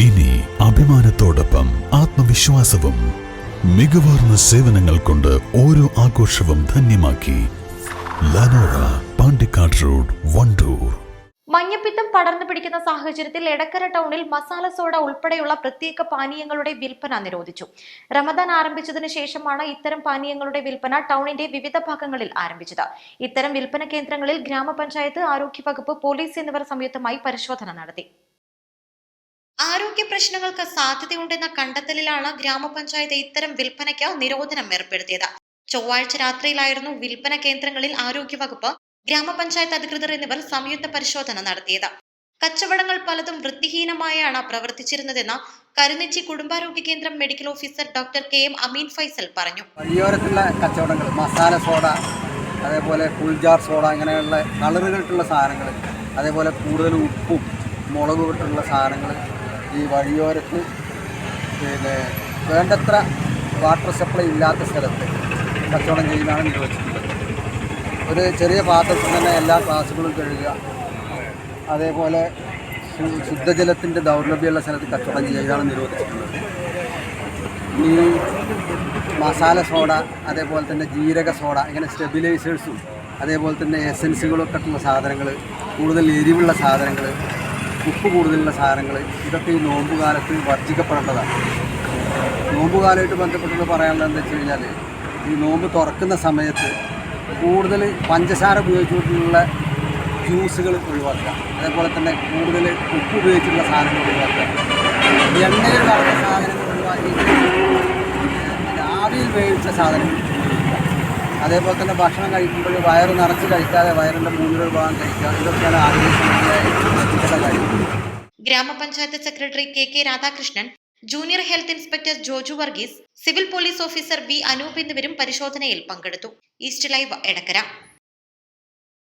ഇനി അഭിമാനത്തോടൊപ്പം ആത്മവിശ്വാസവും മികവാർന്ന സേവനങ്ങൾ കൊണ്ട് ഓരോ ആഘോഷവും ധന്യമാക്കി. ലനോറ, പാണ്ടിക്കാട് റോഡ്, വണ്ടൂർ. മഞ്ഞപ്പിത്തം പടർന്നു പിടിക്കുന്ന സാഹചര്യത്തിൽ എടക്കര ടൗണിൽ മസാല സോഡ ഉൾപ്പെടെയുള്ള പ്രത്യേക പാനീയങ്ങളുടെ വിൽപ്പന നിരോധിച്ചു. റമദാൻ ആരംഭിച്ചതിനു ശേഷമാണ് ഇത്തരം പാനീയങ്ങളുടെ വിൽപ്പന ടൗണിന്റെ വിവിധ ഭാഗങ്ങളിൽ ആരംഭിച്ചത്. ഇത്തരം വിൽപ്പന കേന്ദ്രങ്ങളിൽ ഗ്രാമപഞ്ചായത്ത്, ആരോഗ്യവകുപ്പ്, പോലീസ് എന്നിവർ സംയുക്തമായി പരിശോധന നടത്തി. ആരോഗ്യ പ്രശ്നങ്ങൾക്ക് സാധ്യതയുണ്ടെന്ന കണ്ടെത്തലിലാണ് ഗ്രാമപഞ്ചായത്ത് ഇത്തരം വിൽപ്പനയ്ക്ക് നിരോധനം ഏർപ്പെടുത്തിയത്. ചൊവ്വാഴ്ച രാത്രിയിലായിരുന്നു വിൽപ്പന കേന്ദ്രങ്ങളിൽ ആരോഗ്യവകുപ്പ്, ഗ്രാമപഞ്ചായത്ത് അധികൃതർ എന്നിവർ സംയുക്ത പരിശോധന നടത്തിയത്. കച്ചവടങ്ങൾ പലതും വൃത്തിഹീനമായാണ് പ്രവർത്തിച്ചിരുന്നതെന്ന് കരുനെച്ചി കുടുംബാരോഗ്യ കേന്ദ്രം മെഡിക്കൽ ഓഫീസർ ഡോക്ടർ KM അമീൻ ഫൈസൽ പറഞ്ഞു. വഴിയോരത്തുള്ള കച്ചവടങ്ങൾ, മസാല സോഡ, അതേപോലെ ഫുൾജാർ സോഡ, ഇങ്ങനെയുള്ള കളറുകൾക്കുള്ള സാധനങ്ങൾ, അതേപോലെ കൂടുതൽ ഉപ്പും മുളകും ഇട്ടുള്ള സാധനങ്ങൾ ഈ വഴിയോരത്ത് വേണ്ടത്ര വാട്ടർ സപ്ലൈ ഇല്ലാത്ത സ്ഥലത്ത് കച്ചവടം ചെയ്യുന്നതാണ് നിരോധിച്ചിട്ടുള്ളത്. ഒരു ചെറിയ പാത്രത്തിൽ തന്നെ എല്ലാ ഗ്ലാസുകളും കഴുകുക, അതേപോലെ ശുദ്ധജലത്തിൻ്റെ ദൗർലഭ്യമുള്ള സ്ഥലത്ത് കച്ചവടം ചെയ്യുകയാണ് നിരോധിച്ചിട്ടുള്ളത്. ഈ മസാല സോഡ, അതേപോലെ തന്നെ ജീരക സോഡ, ഇങ്ങനെ സ്റ്റെബിലൈസേഴ്സും അതേപോലെ തന്നെ എസൻസുകളൊക്കെ ഉള്ള സാധനങ്ങൾ, കൂടുതൽ എരിവുള്ള സാധനങ്ങൾ, ഉപ്പ് കൂടുതലുള്ള സാധനങ്ങൾ, ഇതൊക്കെ ഈ നോമ്പുകാലത്ത് വർജിക്കപ്പെടേണ്ടതാണ്. നോമ്പുകാലമായിട്ട് ബന്ധപ്പെട്ടുള്ള പറയാനുള്ളത് എന്താ വെച്ച് കഴിഞ്ഞാൽ, ഈ നോമ്പ് തുറക്കുന്ന സമയത്ത് കൂടുതൽ പഞ്ചസാര ഉപയോഗിച്ചുകൊണ്ടുള്ള ജ്യൂസുകൾ ഒഴിവാക്കുക, അതേപോലെ തന്നെ കൂടുതൽ ഉപ്പ് ഉപയോഗിച്ചുള്ള സാധനങ്ങൾ ഒഴിവാക്കുക, എണ്ണയിൽ വളർന്ന സാധനങ്ങൾ ഒഴിവാക്കി ആവിയിൽ വേവിച്ച സാധനങ്ങൾ ഉപയോഗിക്കുക, അതേപോലെ തന്നെ ഭക്ഷണം കഴിക്കുമ്പോൾ വയറ് നിറച്ച് കഴിക്കാതെ വയറിൻ്റെ മൂന്നിലൊരു ഭാഗം കഴിക്കുക. ഇതൊക്കെയാണ് ആരോഗ്യസംബന്ധിയായി ശ്രദ്ധിക്കേണ്ട കാര്യം. ഗ്രാമപഞ്ചായത്ത് secretary KK Radhakrishnan, junior health inspector Joju Varghese, civil police officer B Anoop എന്നിവരും പരിശോധനയിൽ പങ്കെടുത്തു. East live, Edakkara.